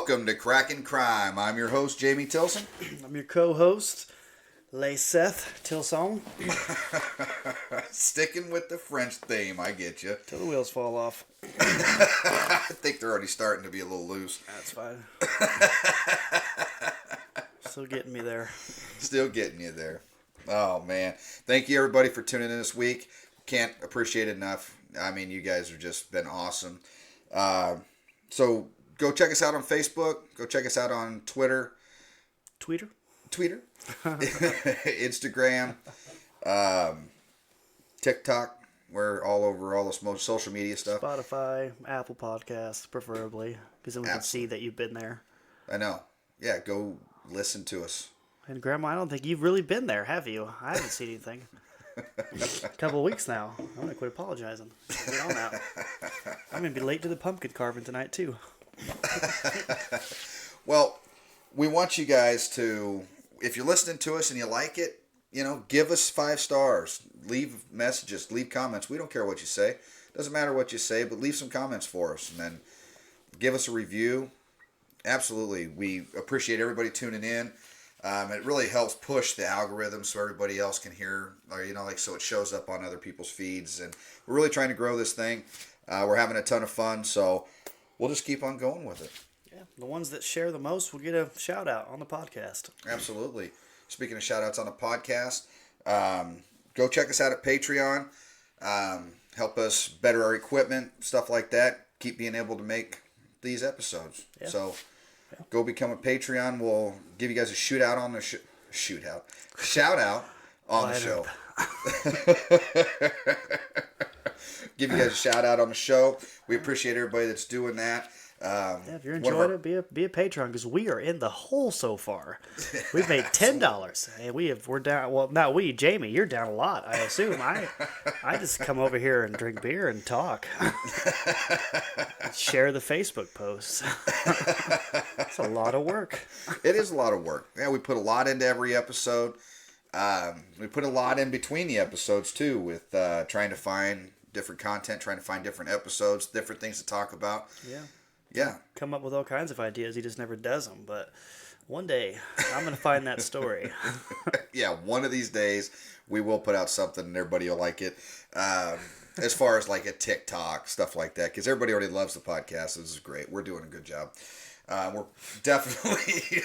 welcome to Crackin Crime. I'm your host, Jamie Tilson. I'm your co-host, Seth Tilson. Sticking with the French theme, I get you. Till the wheels fall off. I think they're already starting to be a little loose. That's fine. Still getting me there. Still getting you there. Oh, man. Thank you, everybody, for tuning in this week. Can't appreciate it enough. I mean, you guys have just been awesome. So go check us out on Facebook. Go check us out on Twitter. Tweeter? Instagram. TikTok. We're all over all the most social media stuff. Spotify, Apple Podcasts, preferably. Because then we can see that you've been there. I know. Yeah, go listen to us. And Grandma, I don't think you've really been there, have you? I haven't seen anything. A couple of weeks now. I'm going to quit apologizing. Get on that. I'm going to be late to the pumpkin carving tonight, too. Well, we want you guys to, if you're listening to us and you like it, give us 5 stars. Leave messages, leave comments. We don't care what you say. Doesn't matter what you say, but leave some comments for us. And then give us a review. Absolutely. We appreciate everybody tuning in. It really helps push the algorithm so everybody else can hear, or so it shows up on other people's feeds. And we're really trying to grow this thing. We're having a ton of fun, so we'll just keep on going with it. Yeah, the ones that share the most will get a shout out on the podcast. Absolutely. Speaking of shout outs on the podcast, go check us out at Patreon. Help us better our equipment, stuff like that. Keep being able to make these episodes. Yeah. So go become a Patreon. We'll give you guys a shout out on the show give you guys a shout out on the show. We appreciate everybody that's doing that. If you're enjoying it, be a patron, because we are in the hole so far. We've made $10, and we're down. Well, not we, Jamie. You're down a lot, I assume. I just come over here and drink beer and talk, share the Facebook posts. It's a lot of work. It is a lot of work. Yeah, we put a lot into every episode. We put a lot in between the episodes too, with trying to find different content, trying to find different episodes, different things to talk about. Yeah. Come up with all kinds of ideas. He just never does them. But one day, I'm going to find that story. Yeah, one of these days, we will put out something and everybody will like it. As far as like a TikTok, stuff like that. Because everybody already loves the podcast. This is great. We're doing a good job. We're definitely...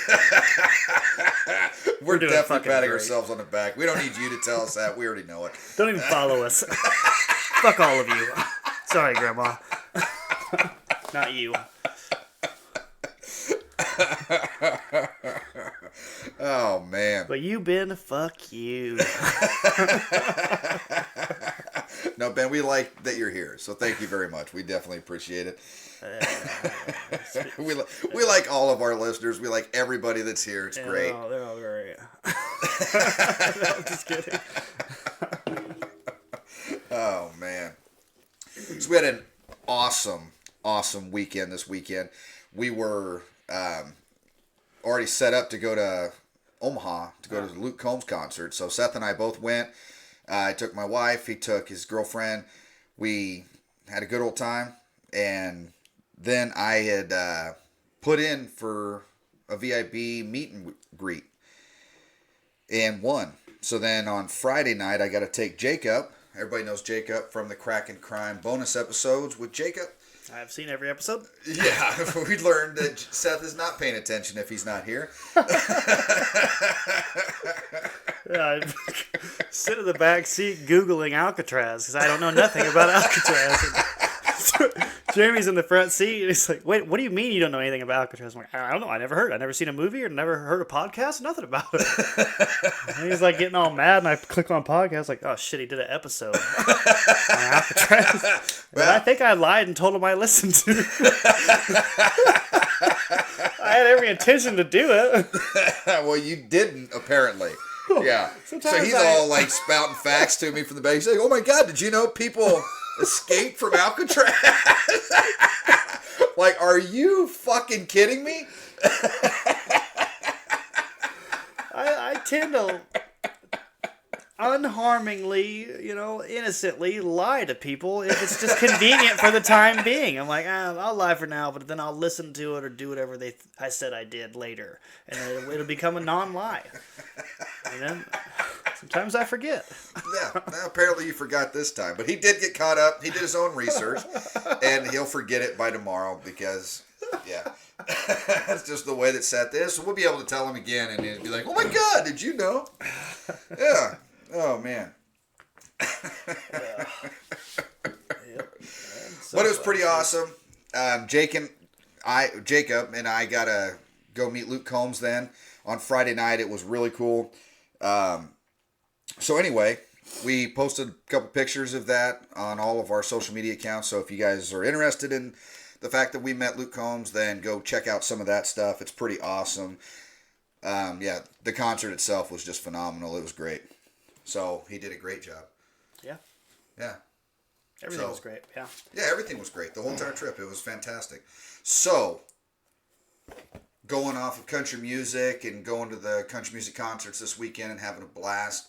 we're definitely patting ourselves on the back. We don't need you to tell us that. We already know it. Don't even follow us. Fuck all of you. Sorry, Grandma. Not you. Oh, man. But you, Ben, fuck you. No, Ben, we like that you're here, so thank you very much. We definitely appreciate it. We like all of our listeners. We like everybody that's here. It's great. They're all great. No, I'm just kidding. Oh, man. So we had an awesome weekend this weekend. We were already set up to go to Omaha to go to the Luke Combs concert. So Seth and I both went. I took my wife. He took his girlfriend. We had a good old time. And then I had put in for a VIP meet and greet and won. So then on Friday night, I got to take Jacob. Everybody knows Jacob from the Crackin Crime bonus episodes with Jacob. I've seen every episode. Yeah, we learned that Seth is not paying attention if he's not here. Yeah, I sit in the back seat Googling Alcatraz because I don't know nothing about Alcatraz. Jamie's in the front seat and he's like, wait, what do you mean you don't know anything about Alcatraz? I'm like, I don't know. I never heard. I never seen a movie or never heard a podcast. Nothing about it. And he's like getting all mad and I click on podcast like, oh shit, he did an episode on Alcatraz. But I think I lied and told him I listened to it. I had every intention to do it. Well, you didn't, apparently. Yeah. Sometimes so he's all like spouting facts to me from the back. He's like, oh my God, did you know people escaped from Alcatraz? Like, are you fucking kidding me? I tend to... unharmingly, innocently lie to people if it's just convenient for the time being. I'm like, I'll lie for now, but then I'll listen to it or do whatever I said I did later, and then it'll become a non-lie. And then sometimes I forget. Yeah, well, apparently you forgot this time, but he did get caught up. He did his own research, and he'll forget it by tomorrow because, yeah. That's just the way that Seth is. So we'll be able to tell him again, and he'll be like, "Oh my God, did you know?" Yeah. Oh man. But it was pretty awesome. Jacob and I gotta go meet Luke Combs then on Friday night. It was really cool. So anyway, we posted a couple pictures of that on all of our social media accounts. So if you guys are interested in the fact that we met Luke Combs, then go check out some of that stuff. It's pretty awesome. Yeah, the concert itself was just phenomenal. It was great. So he did a great job. Yeah. Yeah. Everything was great. Yeah. Yeah, everything was great. The whole entire trip. It was fantastic. So, going off of country music and going to the country music concerts this weekend and having a blast.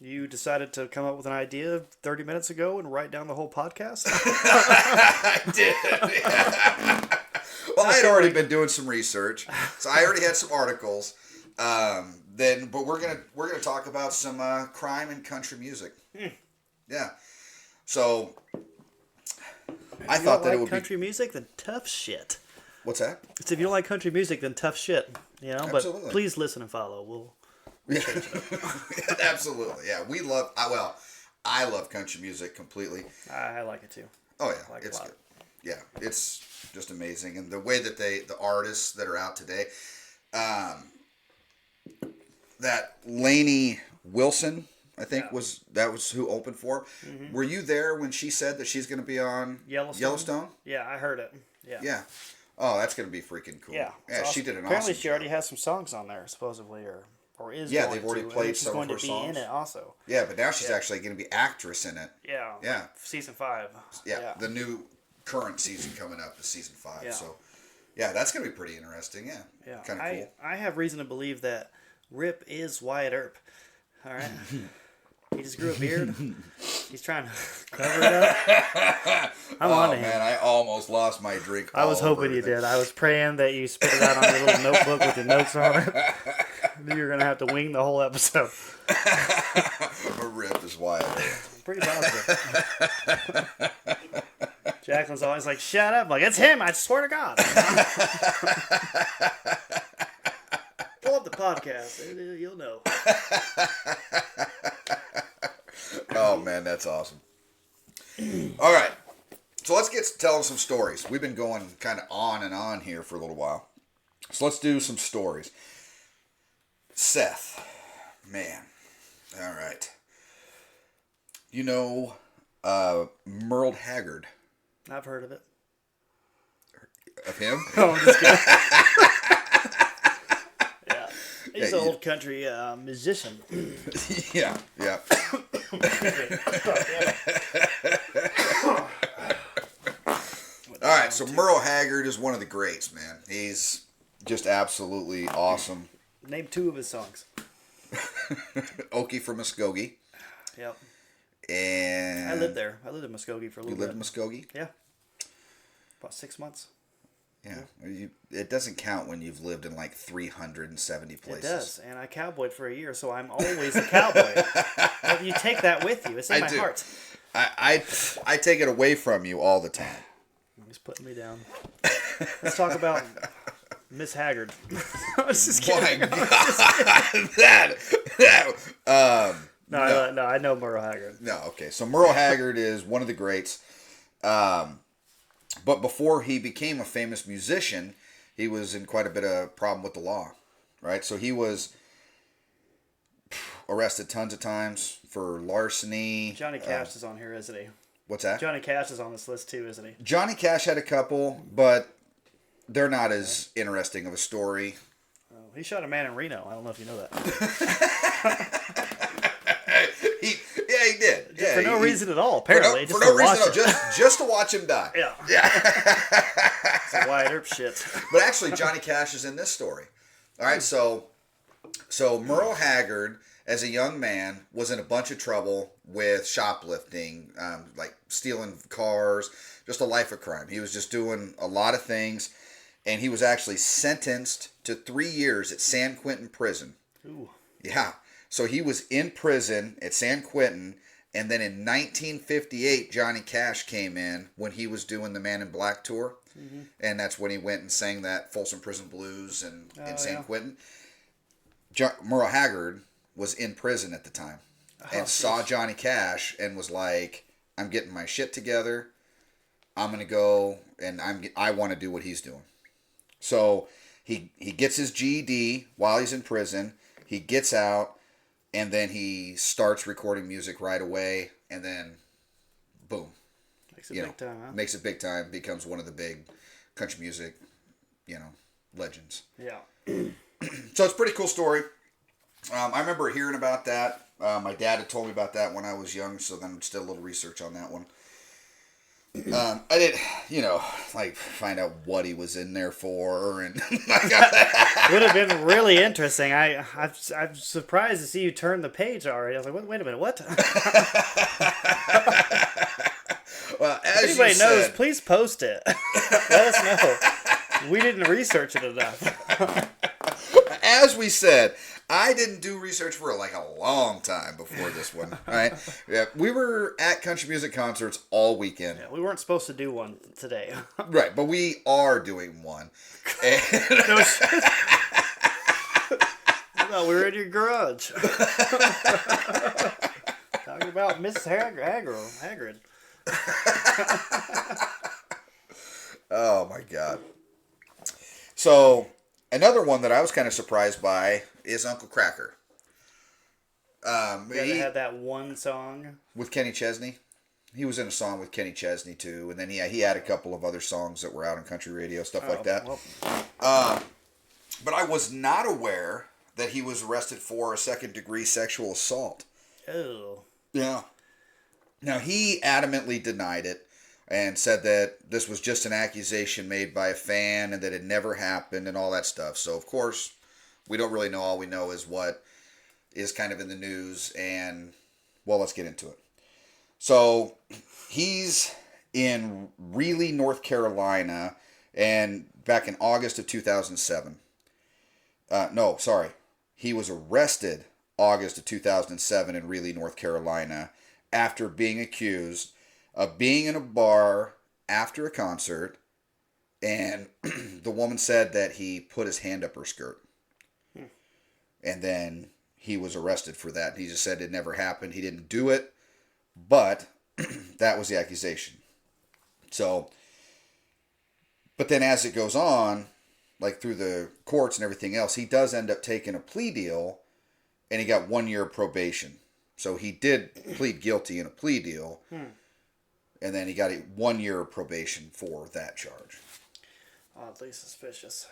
You decided to come up with an idea 30 minutes ago and write down the whole podcast? I did. Yeah. Well, I had already been doing some research, so I already had some articles. But we're gonna talk about some crime and country music. Yeah. So I thought that it would be country music, then tough shit. What's that? It's if you don't like country music, then tough shit. Absolutely. But please listen and follow. Yeah. Absolutely. Yeah, I love country music completely. I like it too. Oh yeah, it's good. Yeah, it's just amazing, and the way that the artists that are out today, that Lainey Wilson, I think was who opened for. Mm-hmm. Were you there when she said that she's going to be on Yellowstone? Yeah, I heard it. Yeah. Yeah. Oh, that's going to be freaking cool. Yeah. Yeah, awesome. She did an Apparently awesome she already job. has some songs on there, supposedly, or is. Yeah, going they've already to, played some of her songs. She's songs. going to be in it also. Yeah, but now she's actually going to be actress in it. Yeah. Yeah. Season 5. Yeah. The new current season coming up is season 5. Yeah. So, yeah, that's going to be pretty interesting. Yeah. Yeah. Kind of cool. I have reason to believe that Rip is Wyatt Earp. All right. He just grew a beard. He's trying to cover it up. I'm on to him. Man, I almost lost my drink. I was hoping you did. I was praying that you spit it out on your little notebook with your notes on it. I knew you were going to have to wing the whole episode. A Rip is wild. Pretty positive. Jacqueline's always like, shut up. I'm like, it's him. I swear to God. Pull up the podcast. You'll know. Oh, man, that's awesome. All right. So let's get to telling some stories. We've been going kind of on and on here for a little while. So let's do some stories. Seth. Man. All right. You know Merle Haggard? I've heard of it. Of him? Oh, I'm just kidding. Yeah. He's an old country musician. Yeah. All right, so Merle Haggard is one of the greats, man. He's just absolutely awesome. Name 2 of his songs. Okie from Muskogee. Yep. And I lived there. I lived in Muskogee for a little bit. You lived in Muskogee? Yeah. About 6 months. Yeah. It doesn't count when you've lived in like 370 places. It does. And I cowboyed for a year, so I'm always a cowboy. Well, you take that with you. It's in my heart. I take it away from you all the time. He's putting me down. Let's talk about Miss Haggard. I was just kidding. My God. No, I know Merle Haggard. No, okay. So Merle Haggard is one of the greats. But before he became a famous musician, he was in quite a bit of problem with the law, right? So he was arrested tons of times for larceny. Johnny Cash is on here, isn't he? What's that? Johnny Cash is on this list too, isn't he? Johnny Cash had a couple, but they're not as interesting of a story. Oh, he shot a man in Reno. I don't know if you know that. He did. For no reason at all, apparently. For no reason at all. Just to watch him die. Yeah. It's a Wyatt Earp shit. But actually, Johnny Cash is in this story. All right, so Merle Haggard as a young man, was in a bunch of trouble with shoplifting, like stealing cars, just a life of crime. He was just doing a lot of things, and he was actually sentenced to 3 years at San Quentin prison. Ooh. Yeah. So he was in prison at San Quentin, and then in 1958, Johnny Cash came in when he was doing the Man in Black tour, and that's when he went and sang that Folsom Prison Blues in San Quentin. Merle Haggard was in prison at the time and saw Johnny Cash and was like, I'm getting my shit together. I'm going to go and I want to do what he's doing. So he gets his GED while he's in prison. He gets out and then he starts recording music right away and then boom. Makes it big time, huh? Makes it big time, becomes one of the big country music, legends. Yeah. So it's a pretty cool story. I remember hearing about that. My dad had told me about that when I was young, so then just did a little research on that one. I did, find out what he was in there for, and would have been really interesting. I'm surprised to see you turn the page already. I was like, wait a minute, what? Well, if anybody knows, please post it. Let us know. We didn't research it enough. As we said, I didn't do research for like a long time before this one. All right, yeah, we were at country music concerts all weekend. Yeah, we weren't supposed to do one today. Right, but we are doing one. And No shit. I thought we were in your garage. Talking about Mrs. Haggard. Oh my God. So another one that I was kind of surprised by is Uncle Cracker. He had that one song with Kenny Chesney. He was in a song with Kenny Chesney too, and then he had a couple of other songs that were out on country radio, stuff like that. Well. But I was not aware that he was arrested for a second-degree sexual assault. Oh. Yeah. Now, he adamantly denied it and said that this was just an accusation made by a fan and that it never happened and all that stuff. So, of course, we don't really know. All we know is what is kind of in the news. And, well, let's get into it. So, he's in Greeley, North Carolina, and back in August of 2007. He was arrested August of 2007 in Greeley, North Carolina, after being accused of being in a bar after a concert, and the woman said that he put his hand up her skirt. And then he was arrested for that. He just said it never happened. He didn't do it, but that was the accusation. So, but then as it goes on, like through the courts and everything else, he does end up taking a plea deal, and he got 1 year probation. So he did plead guilty in a plea deal, and then he got 1 year of probation for that charge. Oddly suspicious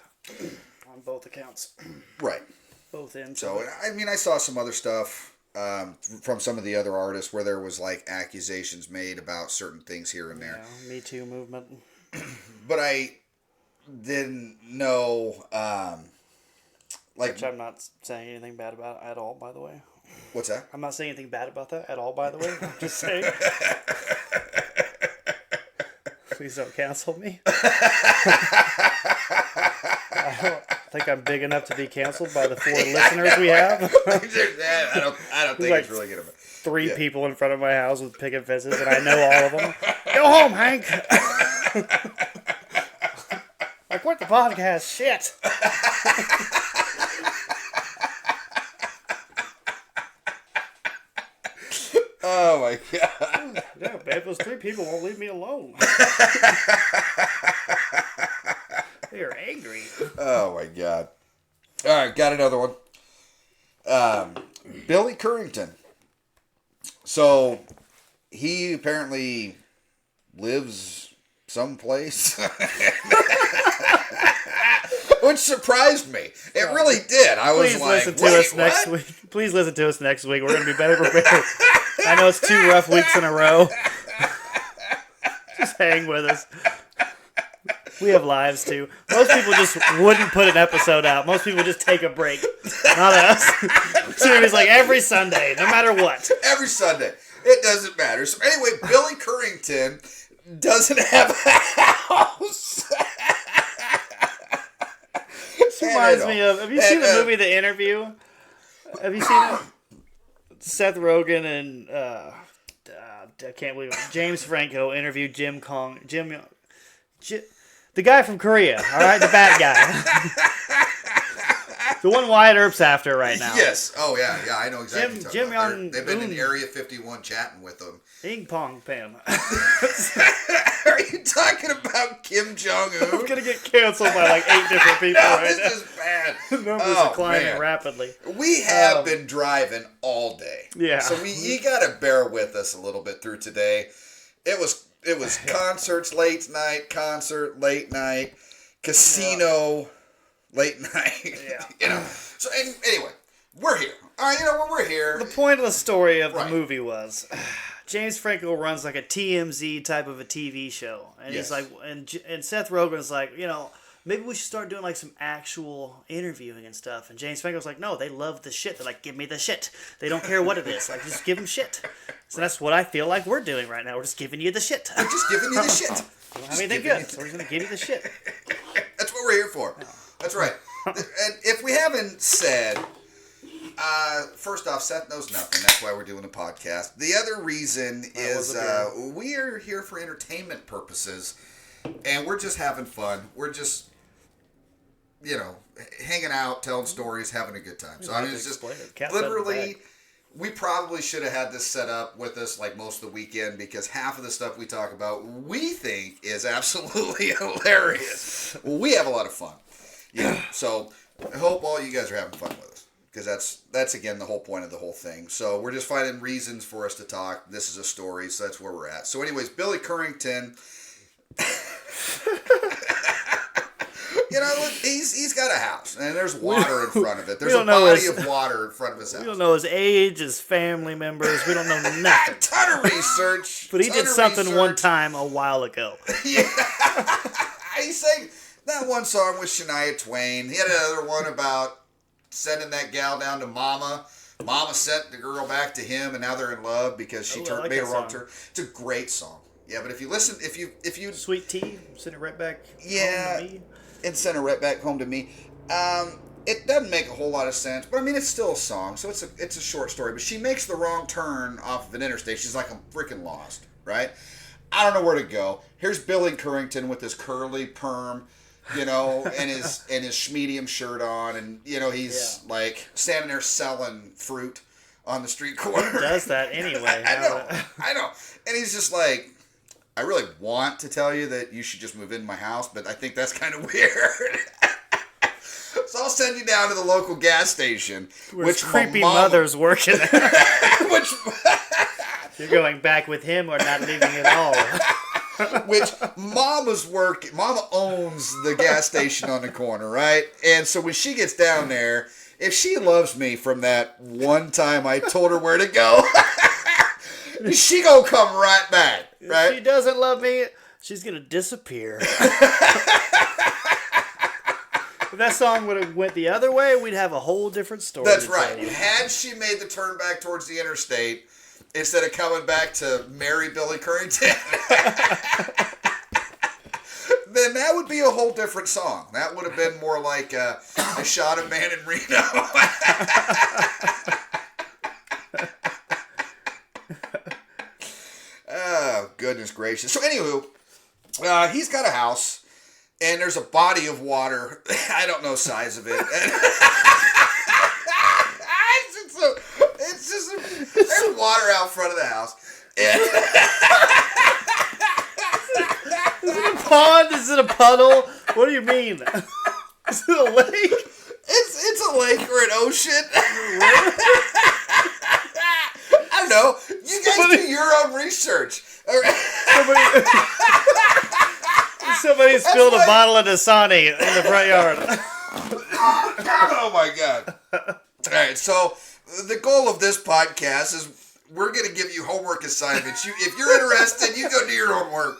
on both accounts. Right. Both ends. So, I saw some other stuff from some of the other artists where there was like accusations made about certain things here and there. Yeah, Me Too movement. But I didn't know, Which I'm not saying anything bad about at all, by the way. What's that? I'm not saying anything bad about that at all, by the way. I'm just saying. Please don't cancel me. I don't think I'm big enough to be canceled by the 4 listeners we have. I don't think like it's really good. 3 people in front of my house with picket fences, and I know all of them. Go home, Hank. I quit the podcast. Shit. Oh my God. Yeah, babe, those 3 people won't leave me alone. They are angry. Oh my God. All right, got another one. Billy Currington. So he apparently lives someplace. Which surprised me. It really did. I was like, listen to us next week. Please listen to us next week. We're going to be better prepared. I know it's 2 rough weeks in a row. Just hang with us. We have lives too. Most people just wouldn't put an episode out. Most people just take a break. Not us. Jimmy's like every Sunday, no matter what. Every Sunday. It doesn't matter. So anyway, Billy Currington doesn't have a house. This reminds me of, have you seen the movie The Interview? Have you seen it? Seth Rogen and I can't believe it. James Franco interviewed the guy from Korea, all right, the bad guy. The one Wyatt Earp's after right now. Yes. Oh, yeah. Yeah, I know exactly what you're talking about. Young They've been in Area 51 chatting with them. Ping pong Pam. Are you talking about Kim Jong-un? I'm going to get canceled by like 8 different people right now. This is bad. The numbers are climbing rapidly. We have been driving all day. Yeah. So you got to bear with us a little bit through today. It was concerts late night, concert late night, casino late night. Yeah. So anyway, we're here. All right, we're here. The point of the story of the movie was James Franco runs like a TMZ type of a TV show, and he's like, and Seth Rogen's like, maybe we should start doing like some actual interviewing and stuff. And James Franco's like, no, they love the shit. They're like, give me the shit. They don't care what it is. Like, just give them shit. So that's what I feel like we're doing right now. We're just giving you the shit. We're just giving you the shit. We don't have anything good, so we're just gonna give you the shit. That's what we're here for. That's right. And if we haven't said, first off, Seth knows nothing. That's why we're doing the podcast. The other reason is we are here for entertainment purposes, and we're just having fun. We're just, hanging out, telling stories, having a good time. So I mean, it's just literally. We probably should have had this set up with us like most of the weekend because half of the stuff we talk about we think is absolutely hilarious. We have a lot of fun. Yeah. So I hope all you guys are having fun with us because that's again the whole point of the whole thing. So we're just finding reasons for us to talk. This is a story, so that's where we're at. So anyways, Billy Currington. He's got a house, and there's water in front of it. There's a body of water in front of his house. We don't know his age, his family members. We don't know nothing. Ton of research. But he did something one time a while ago. Yeah. He sang that one song with Shania Twain. He had another one about sending that gal down to Mama. Mama sent the girl back to him, and now they're in love because she made a wrong turn. It's a great song. Yeah, but if you listen, if you Sweet Tea, send it right back. Yeah. Home to me. And sent it right back home to me. It doesn't make a whole lot of sense, but I mean, it's still a song, so it's a short story. But she makes the wrong turn off of an interstate. She's like, I'm freaking lost, right? I don't know where to go. Here's Billy Currington with his curly perm, and his schmedium shirt on, and he's like standing there selling fruit on the street corner. Who does that anyway? I know. And he's just like, I really want to tell you that you should just move into my house, but I think that's kind of weird. So I'll send you down to the local gas station. Which creepy mother's working at. You're going back with him or not leaving at all. Which Mama owns the gas station on the corner, right? And so when she gets down there, if she loves me from that one time I told her where to go, she gonna come right back, right? If she doesn't love me, she's gonna disappear. If that song would have went the other way, we'd have a whole different story. That's right. Had she made the turn back towards the interstate instead of coming back to marry Billy Currington, then that would be a whole different song. That would have been more like I Shot a Man in Reno. Oh, goodness gracious. So, anywho, he's got a house, and there's a body of water. I don't know size of it. There's water out front of the house. Is it a pond? Is it a puddle? What do you mean? Is it a lake? It's a lake or an ocean. I don't know. You guys do your own research. Somebody spilled a bottle of Dasani in the front yard. Oh my God. All right, so the goal of this podcast is we're going to give you homework assignments. If you're interested, you go do your homework.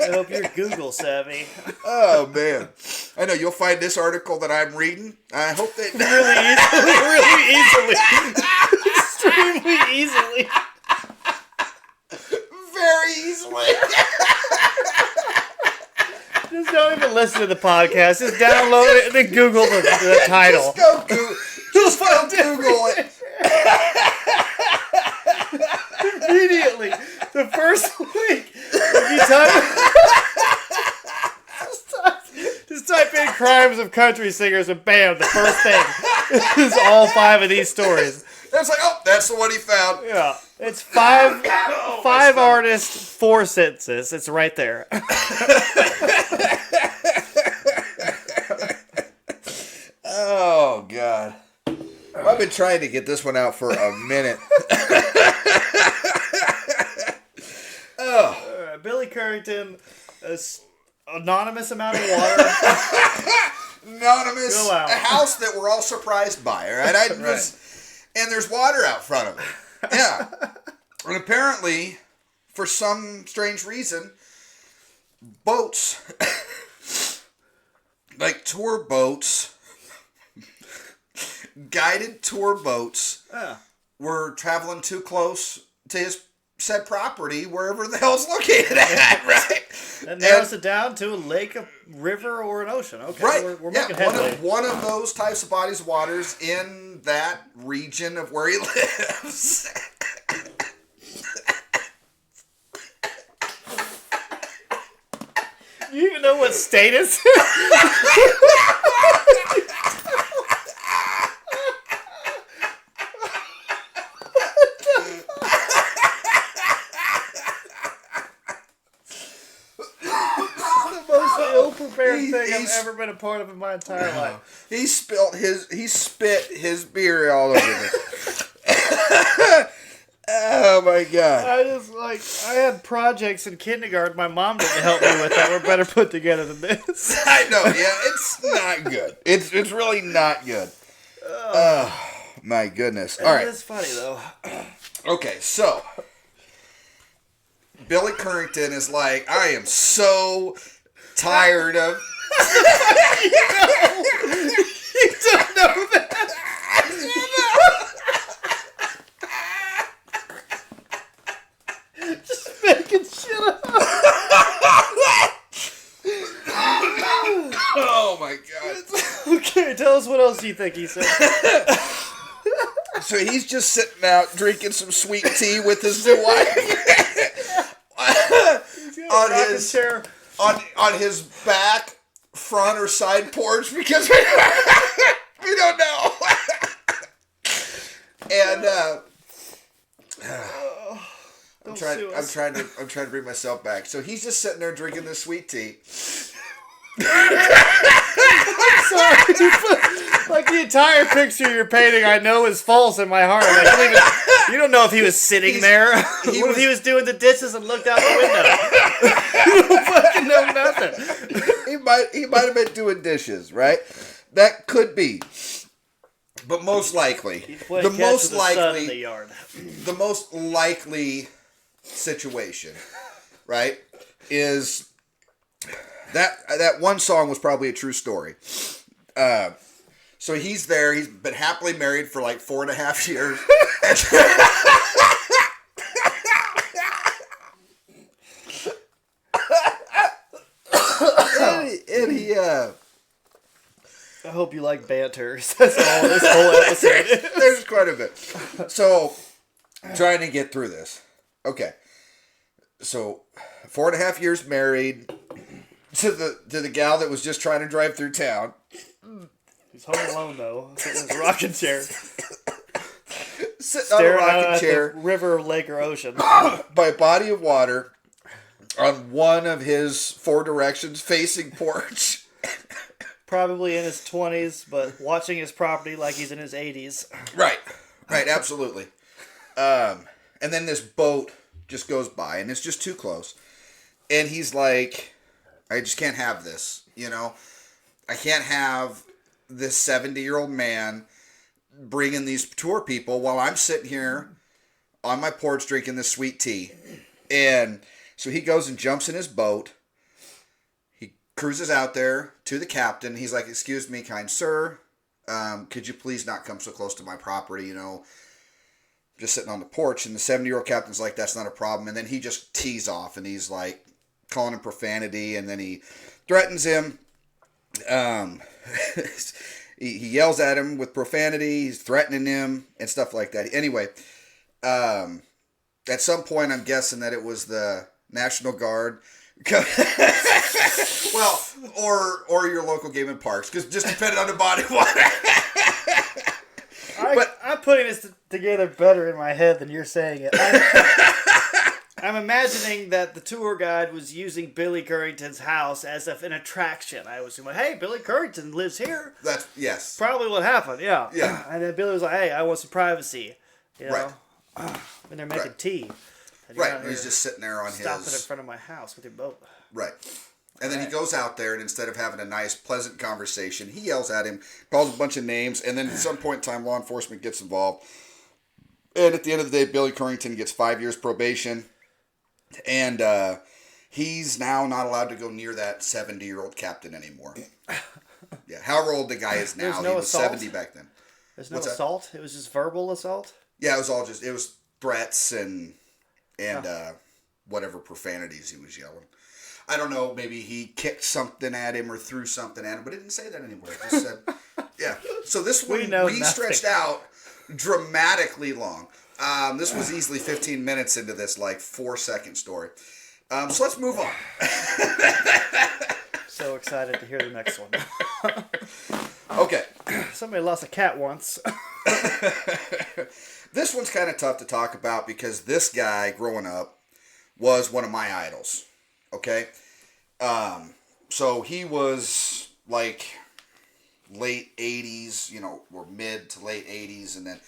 I hope you're Google savvy. Oh, man. I know you'll find this article that I'm reading. I hope that... Really easily. Extremely easily. Very easily. Just don't even listen to the podcast. Just download it and then Google the title. Just go Google it. Immediately. The first week. If you type... Just type in crimes of country singers and bam, the first thing is all 5 of these stories. It's like, oh, that's the one he found. Yeah. It's 5 artists, 4 sentences. It's right there. Oh, God. I've been trying to get this one out for a minute. Billy Currington, anonymous amount of water. Anonymous. A house that we're all surprised by, right? And there's water out front of it. Yeah. And apparently, for some strange reason, boats, like tour boats, guided tour boats, were traveling too close to his said property, wherever the hell it's located at, right? That narrows it down to a lake, a river, or an ocean. Okay, right. We're making headway. One of those types of bodies of waters in that region of where he lives. You even know what state it's thing I've ever been a part of in my entire life. He spit his beer all over me. Oh my God. I had projects in kindergarten my mom didn't help me with that were better put together than this. I know, yeah, it's not good. It's really not good. Oh my goodness. All right. It's funny though. Okay, so Billy Currington is like, I am so tired of... You don't know that. Just making shit up. Oh my God. Okay, tell us what else you think he said. So he's just sitting out drinking some sweet tea with his new wife. On his back, front, or side porch because we don't know. And I'm trying to bring myself back. So he's just sitting there drinking this sweet tea. I'm sorry, like the entire picture you're painting, I know is false in my heart. Like, you don't know if he was sitting there. What if he was doing the dishes and looked out the window? You don't fucking know nothing. He might have been doing dishes, right? That could be. But most likely, the most likely situation, right, is that one song was probably a true story. So he's there. He's been happily married for like 4.5 years. and he I hope you like banter. That's all this whole episode is. There's quite a bit. So, trying to get through this. Okay. So, 4.5 years married to the gal that was just trying to drive through town. He's home alone though, sitting in his rocking chair, sitting on a rocking chair, the river, lake, or ocean, by a body of water, on one of his 4 directions facing porch. Probably in his 20s, but watching his property like he's in his 80s. Right, absolutely. And then this boat just goes by, and it's just too close. And he's like, I just can't have this, you know? I can't have this 70-year-old man bringing these tour people while I'm sitting here on my porch drinking this sweet tea. And So he goes and jumps in his boat. He cruises out there to the captain. He's like, "Excuse me, kind sir. Could you please not come so close to my property, just sitting on the porch." And the 70-year-old captain's like, "That's not a problem." And then he just tees off, and he's like calling him profanity, and then he threatens him. He yells at him with profanity. He's threatening him and stuff like that. Anyway, at some point, I'm guessing that it was the National Guard. Well, or your local game and parks, because just depending on the body of water. I'm putting this together better in my head than you're saying it. I'm imagining that the tour guide was using Billy Currington's house as an attraction. I was like, "Hey, Billy Currington lives here." Yes. Probably what happened, yeah. Yeah. And then Billy was like, "Hey, I want some privacy." Right. And they're making tea. Right. He's just sitting there on stopping in front of my house with your boat. Right. And then he goes out there, and instead of having a nice, pleasant conversation, he yells at him, calls a bunch of names, and then at some point in time, law enforcement gets involved. And at the end of the day, Billy Currington gets 5 years probation. And he's now not allowed to go near that 70-year-old captain anymore. Yeah, however old the guy is now. No he was assault? 70 back then. There's no assault? It was just verbal assault? Yeah, it was threats and whatever profanities he was yelling. I don't know, maybe he kicked something at him or threw something at him, but it didn't say that anymore. It just said, yeah. So this one, we stretched out dramatically long. This was easily 15 minutes into this, 4-second story. So let's move on. So excited to hear the next one. Okay. Somebody lost a cat once. This one's kind of tough to talk about because this guy, growing up, was one of my idols. Okay? So he was, late 80s, or mid to late 80s, and then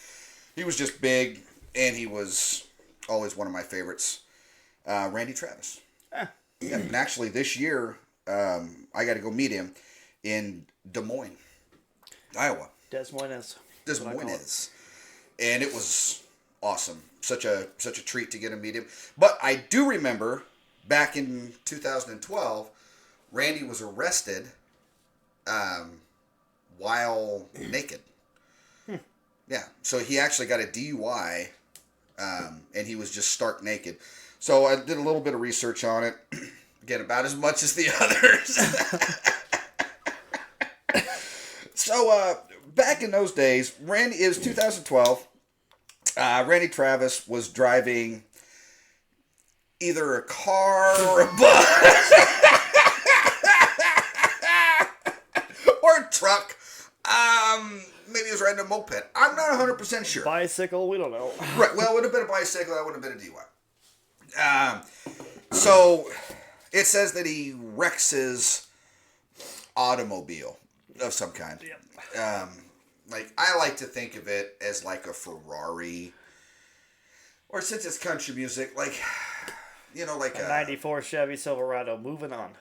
he was just big. And he was always one of my favorites, Randy Travis. Yeah, and actually this year, I got to go meet him in Des Moines, Iowa. Des Moines. And it was awesome. Such a treat to get to meet him. But I do remember back in 2012, Randy was arrested while naked. Yeah, so he actually got a DUI, and he was just stark naked. So I did a little bit of research on it. Again, about as much as the others. So back in those days, it was 2012. Randy Travis was driving either a car or a bus or a truck. Maybe he was riding a moped. I'm not 100% sure. Bicycle, we don't know. Right, well, it would have been a bicycle. That would have been a DUI. So it says that he wrecks his automobile of some kind. Yep. I like to think of it as like a Ferrari, or since it's country music, like a 94 Chevy Silverado. Moving on.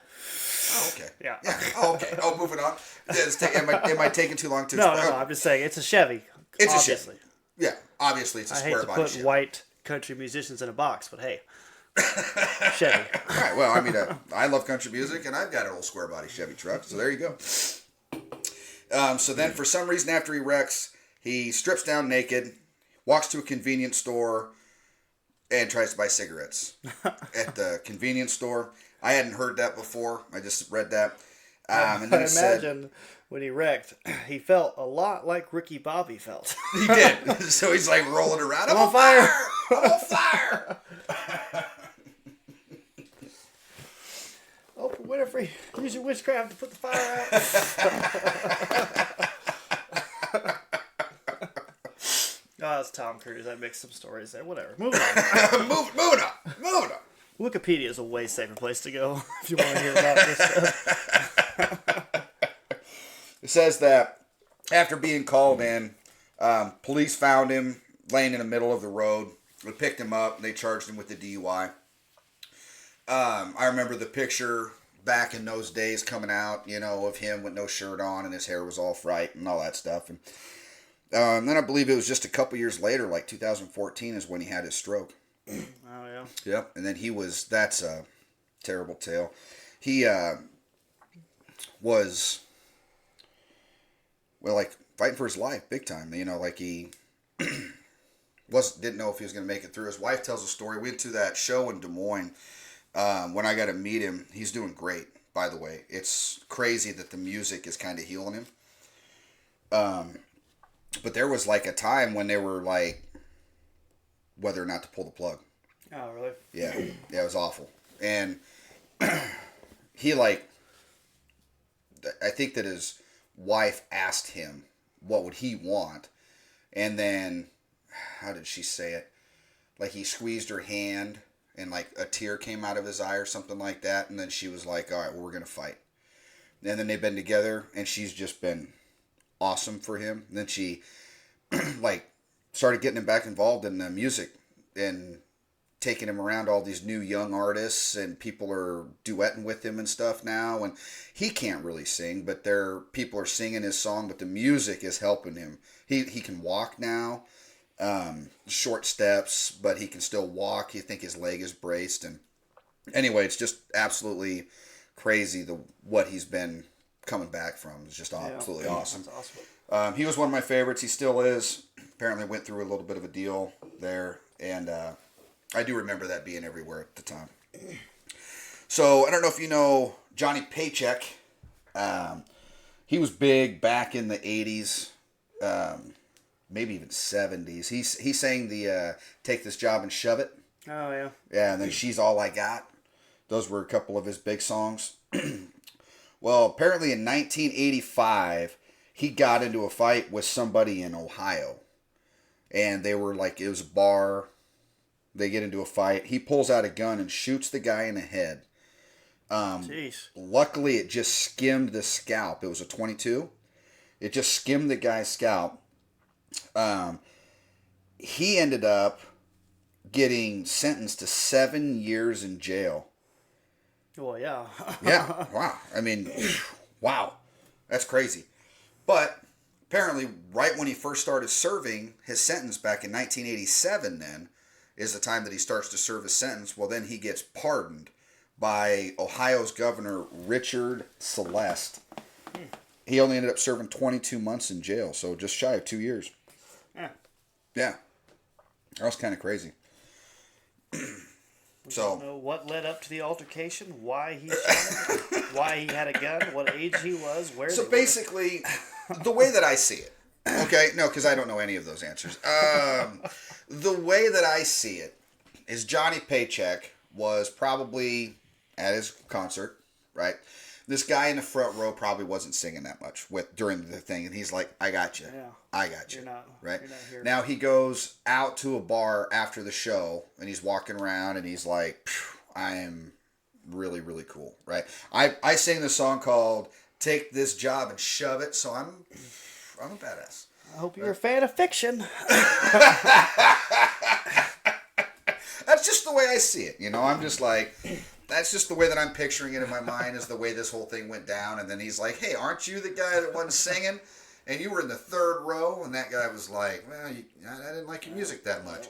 Oh, okay. Yeah. Oh, okay. Oh, moving on. Am I taking too long to explain? No. I'm just saying it's a Chevy. It's obviously. A Chevy. Yeah, obviously it's a square body Chevy. I hate to put white country musicians in a box, but hey, Chevy. All right. Well, I mean, I love country music, and I've got an old square body Chevy truck, so there you go. So then, for some reason, after he wrecks, he strips down naked, walks to a convenience store, and tries to buy cigarettes at the convenience store. I hadn't heard that before. I just read that. And then I imagine when he wrecked, he felt a lot like Ricky Bobby felt. He did. So he's like rolling around. I'm on fire! I'm on fire! Oprah Winfrey, use your witchcraft to put the fire out. Oh, that's Tom Cruise. I mixed some stories there. Whatever. Moving on. Moving on. Wikipedia is a way safer place to go if you want to hear about this stuff. It says that after being called in, police found him laying in the middle of the road. They picked him up and they charged him with the DUI. I remember the picture back in those days coming out, of him with no shirt on and his hair was all fright and all that stuff. And then I believe it was just a couple years later, like 2014, is when he had his stroke. Oh, yeah. yeah. Yep. And then that's a terrible tale. He was, well, like, fighting for his life big time. You know, like he didn't know if he was going to make it through. His wife tells a story. We went to that show in Des Moines. When I got to meet him, he's doing great, by the way. It's crazy that the music is kind of healing him. But there was like a time when they were like, whether or not to pull the plug. Oh, really? Yeah. Yeah, it was awful. And he like, I think that his wife asked him what would he want. And then, how did she say it? Like he squeezed her hand and like a tear came out of his eye or something like that. And then she was like, all right, well, we're going to fight. And then they've been together and she's just been awesome for him. And then she like started getting him back involved in the music and taking him around all these new young artists, and people are duetting with him and stuff now. And he can't really sing, but people are singing his song, but the music is helping him. He can walk now, short steps, but he can still walk. You think his leg is braced. And anyway, it's just absolutely crazy what he's been coming back from. It's just absolutely awesome. That's awesome. He was one of my favorites. He still is. Apparently went through a little bit of a deal there, and I do remember that being everywhere at the time. So I don't know if you know Johnny Paycheck. He was big back in the 80s, maybe even 70s. He sang the Take This Job and Shove It. Oh, yeah. Yeah, and then She's All I Got. Those were a couple of his big songs. Well, apparently in 1985, he got into a fight with somebody in Ohio. And they were like, it was a bar. They get into a fight. He pulls out a gun and shoots the guy in the head. Jeez. Luckily, it just skimmed the scalp. It was a .22. It just skimmed the guy's scalp. He ended up getting sentenced to 7 years in jail. Well, yeah. Yeah. Wow. I mean, wow. That's crazy. But apparently, right when he first started serving his sentence back in 1987 then, is the time that he starts to serve his sentence. Well, then he gets pardoned by Ohio's Governor Richard Celeste. He only ended up serving 22 months in jail, so just shy of 2 years. Yeah. That was kind of crazy. So, don't know what led up to the altercation, why he shot him, why he had a gun, what age he was, where. So basically, the way that I see it, okay, no, because I don't know any of those answers. The way that I see it is Johnny Paycheck was probably at his concert, right? This guy in the front row probably wasn't singing that much during the thing, and he's like, "I got you, I got you." Right? You're not here. Now he goes out to a bar after the show, and he's walking around, and he's like, "I am really, really cool." Right? I sing this song called "Take This Job and Shove It," so I'm a badass. I hope you're a fan of fiction. That's just the way I see it. You know, I'm just like, that's just the way that I'm picturing it in my mind, is the way this whole thing went down. And then he's like, "Hey, aren't you the guy that wasn't singing? And you were in the third row?" And that guy was like, "Well, I didn't like your music that much."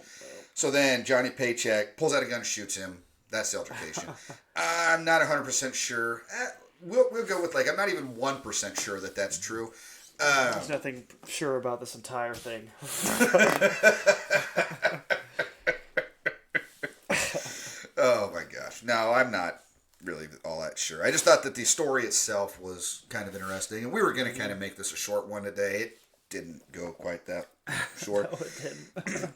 So then Johnny Paycheck pulls out a gun and shoots him. That's the altercation. I'm not 100% sure. We'll go with, like, I'm not even 1% sure that that's true. There's nothing sure about this entire thing. Oh my gosh. No, I'm not really all that sure. I just thought that the story itself was kind of interesting. And we were going to kind of make this a short one today. It didn't go quite that short. No, it didn't.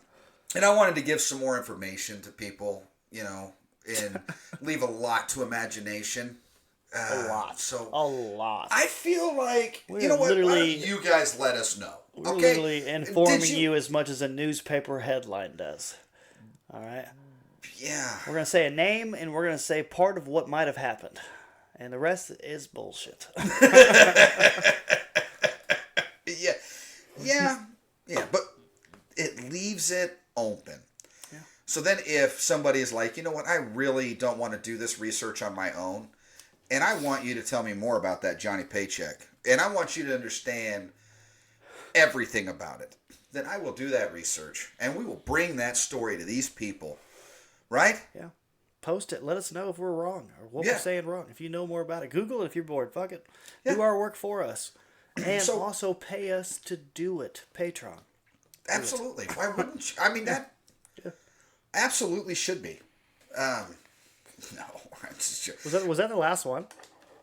And I wanted to give some more information to people, you know, and leave a lot to imagination. A lot. So a lot. I feel like, We're you know what? Why literally- don't you guys let us know? We're Okay? literally informing Did you as much as a newspaper headline does. All right? Yeah. We're going to say a name, and we're going to say part of what might have happened. And the rest is bullshit. Yeah, but it leaves it open. Yeah. So then if somebody is like, "You know what, I really don't want to do this research on my own, and I want you to tell me more about that Johnny Paycheck, and I want you to understand everything about it," then I will do that research, and we will bring that story to these people, Right? Yeah. Post it. Let us know if we're wrong or what we're saying wrong. If you know more about it, Google it if you're bored. Fuck it. Do our work for us. And also pay us to do it. Patreon. Absolutely. Why wouldn't you? I mean, that absolutely should be. No. Was that the last one?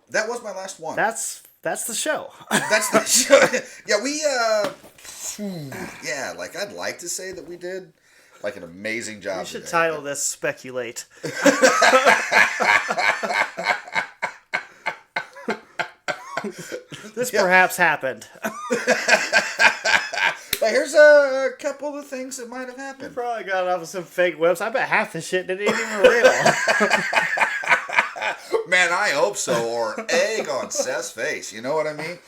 That was my last one. That's the show. That's the show. Yeah, like I'd like to say that we did like an amazing job. You should title this "Speculate." This perhaps happened. But here's a couple of things that might have happened. You probably got it off of some fake website. I bet half the shit didn't even real. Man, I hope so. Or egg on Seth's face. You know what I mean?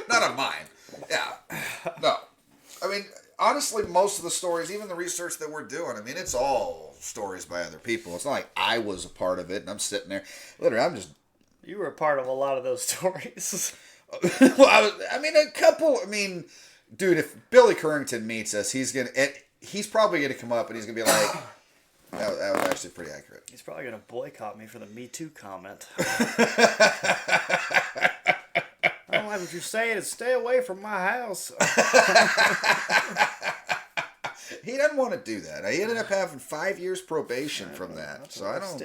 Not on mine. Yeah. No. I mean, honestly, most of the stories, even the research that we're doing, I mean, it's all stories by other people. It's not like I was a part of it and I'm sitting there. Literally, You were a part of a lot of those stories. Well, a couple. Dude, if Billy Currington meets us, he's probably gonna come up and he's gonna be like, that was actually pretty accurate. He's probably gonna boycott me for the Me Too comment. I don't like what you're saying. Is stay away from my house. He doesn't want to do that. He ended up having 5 years probation from that, so I don't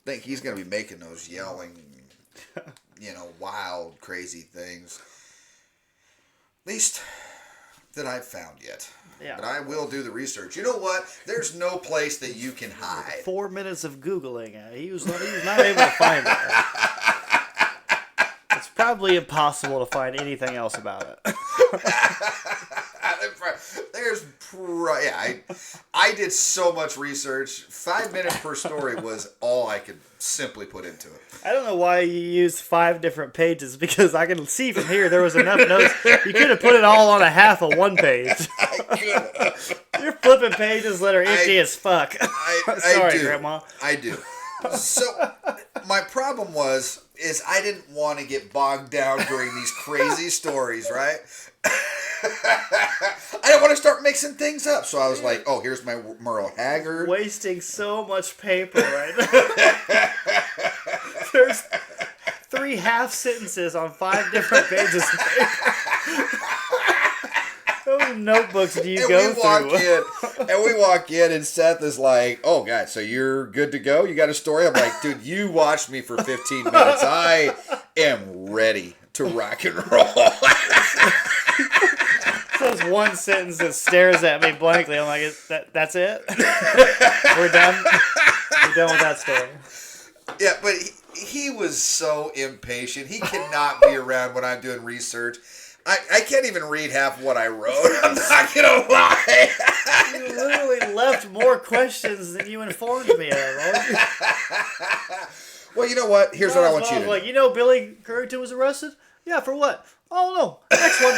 think he's gonna be making those yelling. Wild, crazy things. At least that I've found yet. Yeah. But I will do the research. You know what? There's no place that you can hide. 4 minutes of Googling it. He was not able to find it. It's probably impossible to find anything else about it. I did so much research. 5 minutes per story was all I could simply put into it. I don't know why you used 5 different pages, because I can see from here there was enough notes. You could have put it all on a half of one page. I could have. You're flipping pages that are empty as fuck. Sorry, do. Grandma. I do. So my problem is I didn't want to get bogged down during these crazy stories, right? I didn't want to start mixing things up, so I was like, "Oh, here's my Merle Haggard." Wasting so much paper right now. There's 3 half sentences on 5 different pages of paper. Those notebooks do you go through? We walk in, and Seth is like, "Oh, God, so you're good to go? You got a story?" I'm like, "Dude, you watched me for 15 minutes. I am ready to rock and roll." There's one sentence that stares at me blankly. I'm like, that's it? We're done? We're done with that story. Yeah, but he was so impatient. He cannot be around when I'm doing research. I can't even read half what I wrote. I'm not going to lie. You literally left more questions than you informed me of. Well, you know what? Here's what I want you to do. Like, Billy Currington was arrested? Yeah, for what? Oh, no. Next one.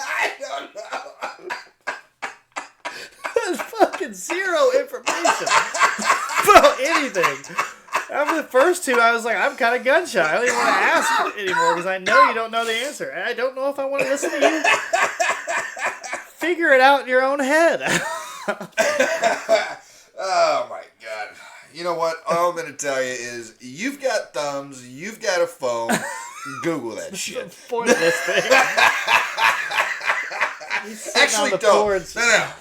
I don't know. There's fucking zero information about anything. After the first 2, I was like, I'm kind of gun shy. I don't even want to ask anymore because I know you don't know the answer. And I don't know if I want to listen to you. Figure it out in your own head. Oh, my God. You know what? All I'm going to tell you is you've got thumbs, you've got a phone, Google that shit. What's the point of this thing? Actually, don't.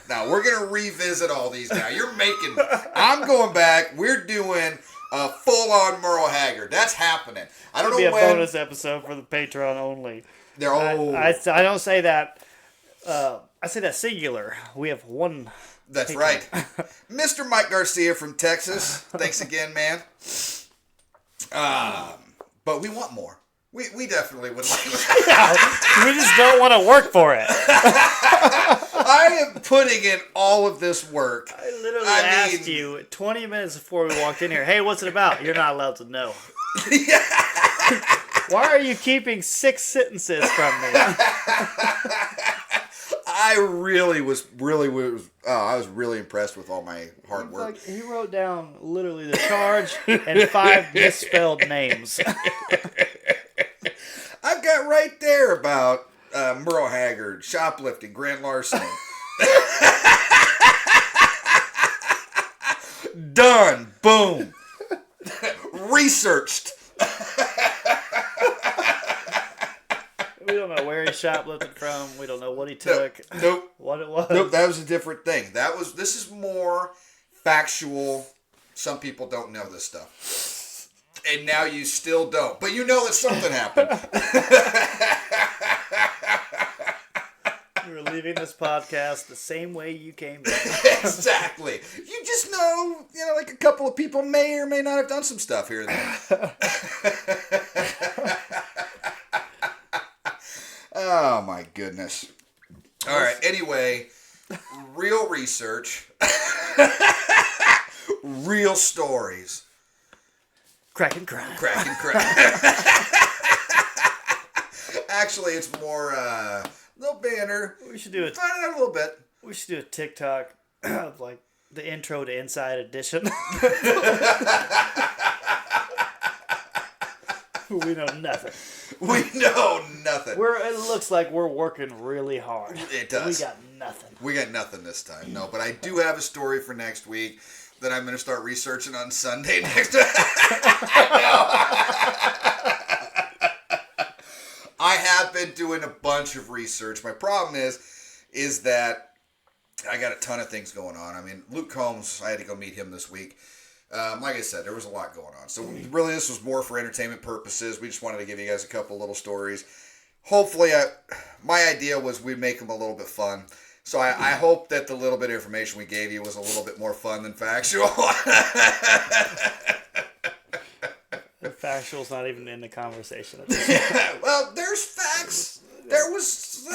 No, we're going to revisit all these now. I'm going back. We're doing a full-on Merle Haggard. That's happening. I don't know when. It'll be a bonus episode for the Patreon only. I don't say that. I say that singular. We have one. That's right. Mr. Mike Garcia from Texas. Thanks again, man. But we want more. We definitely would like more. Yeah, we just don't want to work for it. I am putting in all of this work. I literally asked you 20 minutes before we walked in here, hey, what's it about? You're not allowed to know. Why are you keeping 6 sentences from me? I was really impressed with all my hard work. Like, he wrote down literally the charge and 5 misspelled names. I've got right there about Merle Haggard, shoplifting, grand larceny. Done. Boom. Researched. We don't know where he shoplifted from. We don't know what he took. Nope. What it was. Nope, that was a different thing. This is more factual. Some people don't know this stuff. And now you still don't. But you know that something happened. We're leaving this podcast the same way you came in. Exactly. You just know, like a couple of people may or may not have done some stuff here and there. Oh, my goodness. All right. Anyway, real research. Real stories. Crackin' crime. Crackin' crime. Actually, it's more little banter. We should do it. Find out a little bit. We should do a TikTok of like the intro to Inside Edition. We know nothing. We know nothing. It looks like we're working really hard. It does. We got nothing. We got nothing this time. No, but I do have a story for next week that I'm going to start researching on Sunday next week. I have been doing a bunch of research. My problem is that I got a ton of things going on. I mean, Luke Combs, I had to go meet him this week. Like I said, there was a lot going on. So really this was more for entertainment purposes. We just wanted to give you guys a couple little stories. Hopefully, my idea was we'd make them a little bit fun. So I hope that the little bit of information we gave you was a little bit more fun than factual. Factual's not even in the conversation. Well, there's facts. There's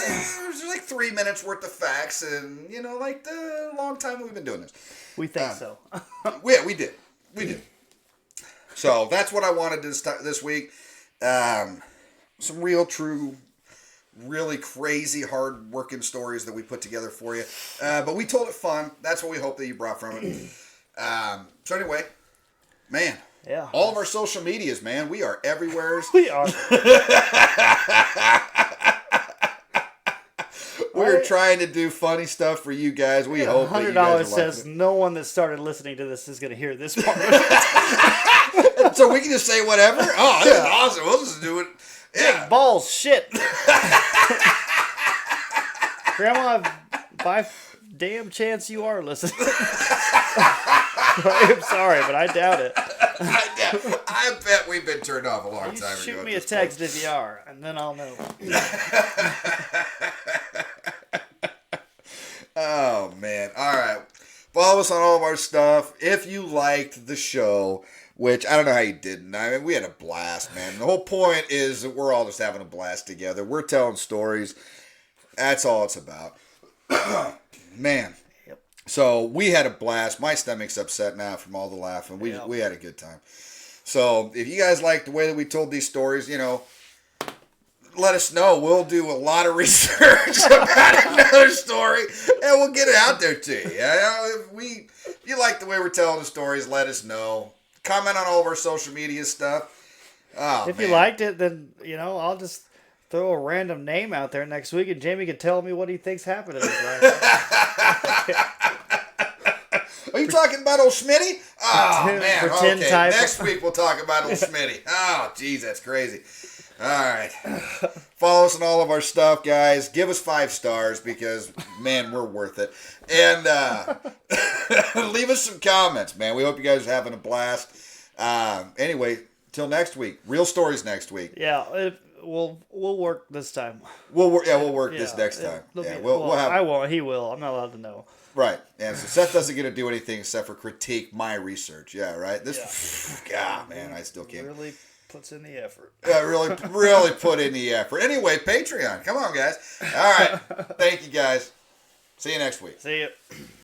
like 3 minutes worth of facts, and like the long time we've been doing this. We think so. Yeah, we did. So that's what I wanted this week. Some real, true, really crazy, hard-working stories that we put together for you. But we told it fun. That's what we hope that you brought from it. So anyway, man. Yeah. All of our social medias, man. We are everywhere. We are. We're trying to do funny stuff for you guys. We hope that you guys $100 says no one that started listening to this is going to hear this part of it. So we can just say whatever? Oh, this is awesome. We'll just do it. Yeah. Big balls, shit. Grandma, by damn chance you are listening. I'm sorry, but I doubt it. I bet we've been turned off a long time ago. Shoot me a text if you are, and then I'll know. Oh, man. All right. Follow us on all of our stuff. If you liked the show, which I don't know how you didn't. I mean, we had a blast, man. The whole point is that we're all just having a blast together. We're telling stories. That's all it's about. Man. Yep. So we had a blast. My stomach's upset now from all the laughing. We had a good time. So if you guys like the way that we told these stories, let us know. We'll do a lot of research about another story, and we'll get it out there to you. If you like the way we're telling the stories, let us know. Comment on all of our social media stuff. Oh, if you liked it, then I'll just throw a random name out there next week, and Jamie can tell me what he thinks happened in his life. Are you talking about old Schmitty? Oh, man. Okay, next week we'll talk about old Schmitty. Oh, geez, that's crazy. All right. Follow us on all of our stuff, guys. Give us 5 stars because, man, we're worth it. And leave us some comments, man. We hope you guys are having a blast. Anyway, till next week. Real stories next week. Yeah, we'll work this time. We'll work this next time. Yeah, we'll have. I won't. He will. I'm not allowed to know. Right. And so Seth doesn't get to do anything except for critique my research. Yeah, right? God, man, I still can't. Really puts in the effort. Yeah, really put in the effort. Anyway, Patreon. Come on, guys. All right. Thank you, guys. See you next week. See you.